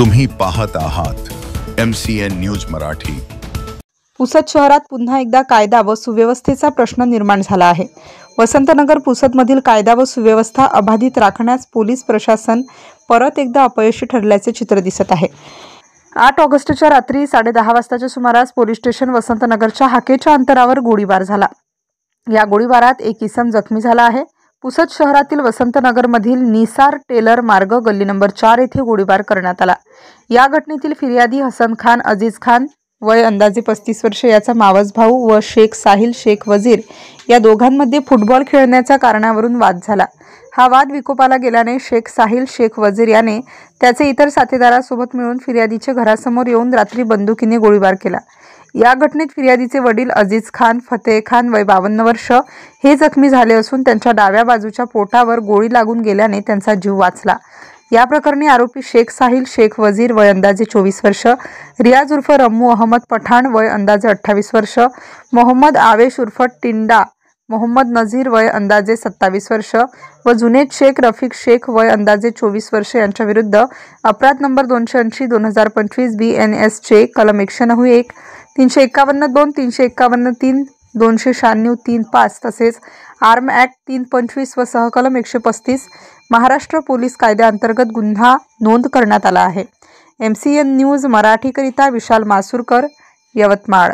तुम्ही पाहत आहात MCN न्यूज मराठी। पुसद शहरात पुन्हा एकदा कायदा व सुव्यवस्थेचा प्रश्न निर्माण झाला आहे। वसंतनगर पुसदमधील कायदा व सुव्यवस्था अबाधित राखण्यास पोलीस प्रशासन परत एकदा अपयशी ठरल्याचे चित्र दिसत आहे। 8 ऑगस्टच्या रात्री 10:30 वाजताच्या सुमारास पोलीस स्टेशन वसंतनगरच्या हाकेच्या अंतरावर गोळीबार झाला। या गोळीबारात एक इसम जखमी झाला आहे। पुसद शहरातील वसंतनगरमधील निसार टेलर मार्ग गल्ली नंबर 4 येथे गोळीबार करण्यात आला। या घटनेतील फिर्यादी हसन खान अजीज खान वय अंदाजे 35 वर्ष याचा मावस भाऊ व शेख साहिल शेख वजीर या दोघांमध्ये फुटबॉल खेळण्याच्या कारणावरून वाद झाला। हा वाद विकोपाला गेल्याने शेख साहिल शेख वजीर याने त्याचे इतर साथीदारासोबत मिळून फिर्यादीच्या घरासमोर येऊन रात्री बंदुकीने गोळीबार केला। या घटनेत फिर्यादीचे वडील अजीज खान फतेह खान वय 52 वर्ष हे जखमी झाले असून त्यांच्या डाव्या बाजूच्या पोटावर गोळी लागून गेल्याने त्यांचा जीव वाचला। या प्रकरणी आरोपी शेख साहिल शेख वजीर वय अंदाजे 24 वर्ष, रियाज उर्फ रम्मू अहमद पठाण वय अंदाजे 28 वर्ष, मोहम्मद आवेश उर्फ टिंडा मोहम्मद नजीर वय अंदाजे 27 वर्ष व जुनेद शेख रफीक शेख वय अंदाजे 24 वर्ष यांच्या विरुद्ध अपराध नंबर 280/2025 BNS चे कलम 191, 351(2), 351(3), 296(3)(5) तसेच आर्म ॲक्ट 325 व सहकलम 135 महाराष्ट्र पोलीस कायद्याअंतर्गत गुन्हा नोंद करण्यात आला आहे। MCN न्यूज मराठीकरिता विशाल मासुरकर, यवतमाळ।